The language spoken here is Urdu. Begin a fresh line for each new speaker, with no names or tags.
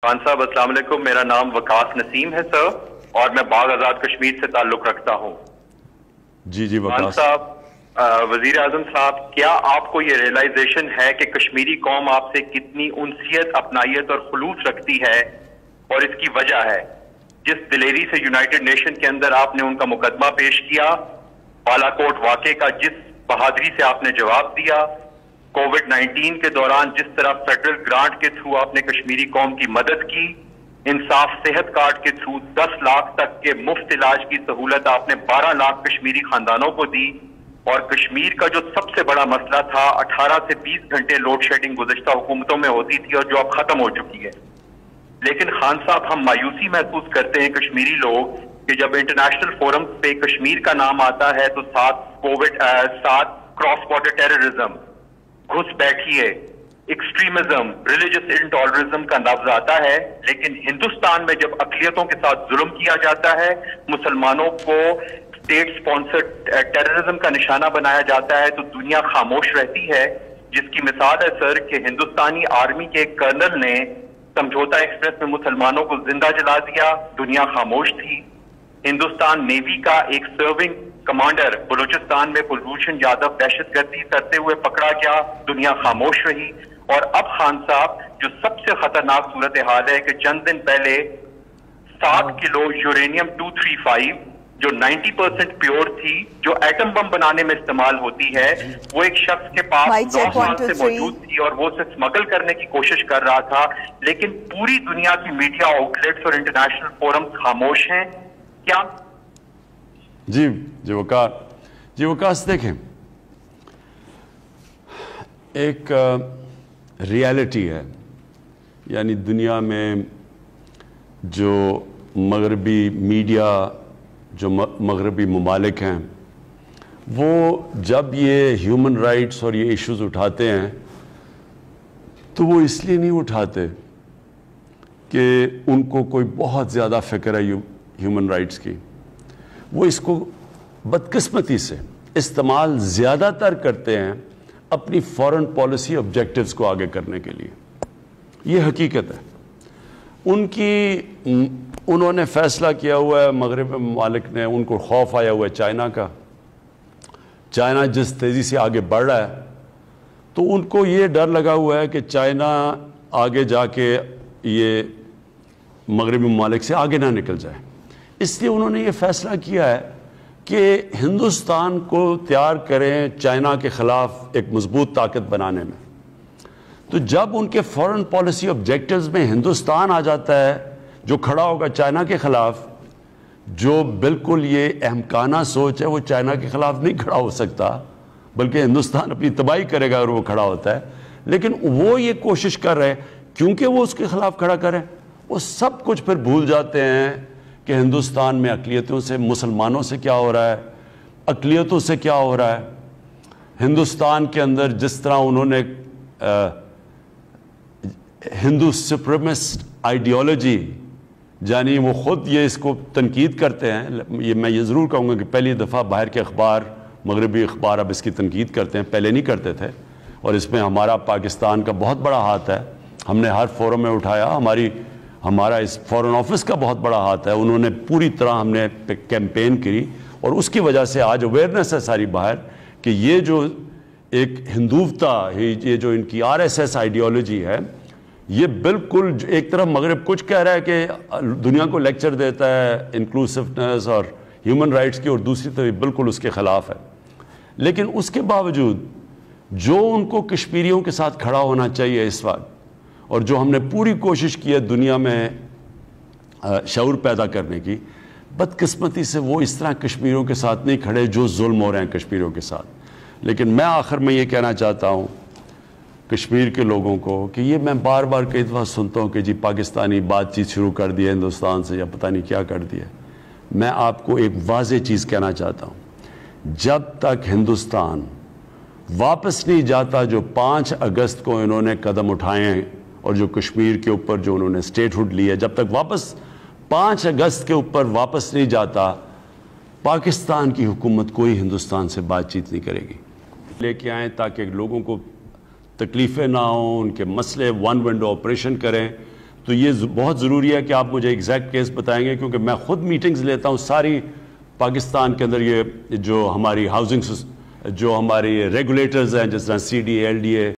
خان صاحب السلام علیکم، میرا نام وقاص نسیم ہے سر، اور میں باغ آزاد کشمیر سے تعلق رکھتا ہوں۔
جی وقاص
خان صاحب، وزیر اعظم صاحب، کیا آپ کو یہ ریئلائزیشن ہے کہ کشمیری قوم آپ سے کتنی انسیت، اپنائیت اور خلوص رکھتی ہے، اور اس کی وجہ ہے جس دلیری سے یونائٹڈ نیشن کے اندر آپ نے ان کا مقدمہ پیش کیا، بالا کوٹ واقعے کا جس بہادری سے آپ نے جواب دیا، کووڈ 19 کے دوران جس طرح فیڈرل گرانٹ کے تھرو آپ نے کشمیری قوم کی مدد کی، انصاف صحت کارڈ کے تھرو 10 لاکھ تک کے مفت علاج کی سہولت آپ نے 12 لاکھ کشمیری خاندانوں کو دی، اور کشمیر کا جو سب سے بڑا مسئلہ تھا 18 سے 20 گھنٹے لوڈ شیڈنگ گزشتہ حکومتوں میں ہوتی تھی اور جو اب ختم ہو چکی ہے۔ لیکن خان صاحب، ہم مایوسی محسوس کرتے ہیں کشمیری لوگ کہ جب انٹرنیشنل فورم پہ کشمیر کا نام آتا ہے تو ساتھ کراس بارڈر ٹیررزم، گھس بیٹھی ہے، ایکسٹریمزم، ریلیجس انٹالرنزم کا لفظ آتا ہے، لیکن ہندوستان میں جب اقلیتوں کے ساتھ ظلم کیا جاتا ہے، مسلمانوں کو اسٹیٹ سپانسرڈ ٹیررزم کا نشانہ بنایا جاتا ہے، تو دنیا خاموش رہتی ہے، جس کی مثال ہے سر کہ ہندوستانی آرمی کے ایک کرنل نے سمجھوتا ایکسپریس میں مسلمانوں کو زندہ جلا دیا، دنیا خاموش تھی۔ ہندوستان نیوی کا ایک سرونگ کمانڈر بلوچستان میں کلبھوشن یادو دہشت گردی کرتے ہوئے پکڑا گیا، دنیا خاموش رہی۔ اور اب خان صاحب، جو سب سے خطرناک صورتحال ہے کہ چند دن پہلے 7 کلو یورینیم 235 جو 90% پیور تھی، جو ایٹم بم بنانے میں استعمال ہوتی ہے، وہ ایک شخص کے پاس 9 سال سے موجود تھی اور وہ اسے اسمگل کرنے کی کوشش کر رہا تھا، لیکن پوری دنیا کی میڈیا آؤٹلیٹس اور انٹرنیشنل فورمز خاموش ہیں۔ کیا
جی وقاص دیکھیں، ایک ریالٹی ہے، یعنی دنیا میں جو مغربی میڈیا، جو مغربی ممالک ہیں، وہ جب یہ ہیومن رائٹس اور یہ ایشوز اٹھاتے ہیں تو وہ اس لیے نہیں اٹھاتے کہ ان کو کوئی بہت زیادہ فکر ہے ہیومن رائٹس کی، وہ اس کو بدقسمتی سے استعمال زیادہ تر کرتے ہیں اپنی فورن پالیسی آبجیکٹیوز کو آگے کرنے کے لیے۔ یہ حقیقت ہے۔ انہوں نے فیصلہ کیا ہوا ہے، مغرب ممالک نے، ان کو خوف آیا ہوا ہے چائنا کا، چائنا جس تیزی سے آگے بڑھ رہا ہے، تو ان کو یہ ڈر لگا ہوا ہے کہ چائنا آگے جا کے یہ مغربی ممالک سے آگے نہ نکل جائے، اس لیے انہوں نے یہ فیصلہ کیا ہے کہ ہندوستان کو تیار کریں چائنا کے خلاف ایک مضبوط طاقت بنانے میں۔ تو جب ان کے فورن پالیسی آبجیکٹیوز میں ہندوستان آ جاتا ہے جو کھڑا ہوگا چائنا کے خلاف، جو بالکل یہ احمقانہ سوچ ہے، وہ چائنا کے خلاف نہیں کھڑا ہو سکتا، بلکہ ہندوستان اپنی تباہی کرے گا اگر وہ کھڑا ہوتا ہے، لیکن وہ یہ کوشش کر رہے ہیں کیونکہ وہ اس کے خلاف کھڑا کریں، وہ سب کچھ پھر بھول جاتے ہیں کہ ہندوستان میں اقلیتوں سے، مسلمانوں سے کیا ہو رہا ہے، اقلیتوں سے کیا ہو رہا ہے۔ ہندوستان کے اندر جس طرح انہوں نے ہندو سپریمسٹ آئیڈیالوجی، یعنی وہ خود یہ اس کو تنقید کرتے ہیں، میں یہ ضرور کہوں گا کہ پہلی دفعہ باہر کے اخبار، مغربی اخبار اب اس کی تنقید کرتے ہیں، پہلے نہیں کرتے تھے، اور اس میں ہمارا پاکستان کا بہت بڑا ہاتھ ہے، ہم نے ہر فورم میں اٹھایا، ہمارا اس فورن آفس کا بہت بڑا ہاتھ ہے، انہوں نے پوری طرح ہم نے کیمپین کی، اور اس کی وجہ سے آج اویئرنیس ہے ساری باہر کہ یہ جو ایک ہندوتا، یہ جو ان کی RSS آئیڈیالوجی ہے، یہ بالکل ایک طرف مغرب کچھ کہہ رہا ہے کہ دنیا کو لیکچر دیتا ہے انکلوسیونیس اور ہیومن رائٹس کی، اور دوسری طرف بالکل اس کے خلاف ہے۔ لیکن اس کے باوجود جو ان کو کشمیریوں کے ساتھ کھڑا ہونا چاہیے اس وقت، اور جو ہم نے پوری کوشش کی ہے دنیا میں شعور پیدا کرنے کی، بدقسمتی سے وہ اس طرح کشمیریوں کے ساتھ نہیں کھڑے جو ظلم ہو رہے ہیں کشمیریوں کے ساتھ۔ لیکن میں آخر میں یہ کہنا چاہتا ہوں کشمیر کے لوگوں کو کہ یہ میں بار بار کئی دفعہ سنتا ہوں کہ جی پاکستانی بات چیت شروع کر دی ہے ہندوستان سے، یا پتہ نہیں کیا کر دیا۔ میں آپ کو ایک واضح چیز کہنا چاہتا ہوں، جب تک ہندوستان واپس نہیں جاتا جو 5 اگست کو انہوں نے قدم اٹھائے ہیں، اور جو کشمیر کے اوپر جو انہوں نے اسٹیٹ ہوڈ لی ہے، جب تک واپس 5 اگست کے اوپر واپس نہیں جاتا، پاکستان کی حکومت کوئی ہندوستان سے بات چیت نہیں کرے گی۔ لے کے آئیں تاکہ لوگوں کو تکلیفیں نہ ہوں، ان کے مسئلے ون ونڈو آپریشن کریں، تو یہ بہت ضروری ہے کہ آپ مجھے ایگزیکٹ کیس بتائیں گے، کیونکہ میں خود میٹنگز لیتا ہوں ساری پاکستان کے اندر، یہ جو ہماری ہاؤسنگ جو ہماری ریگولیٹرز ہیں جس طرح CDA LDA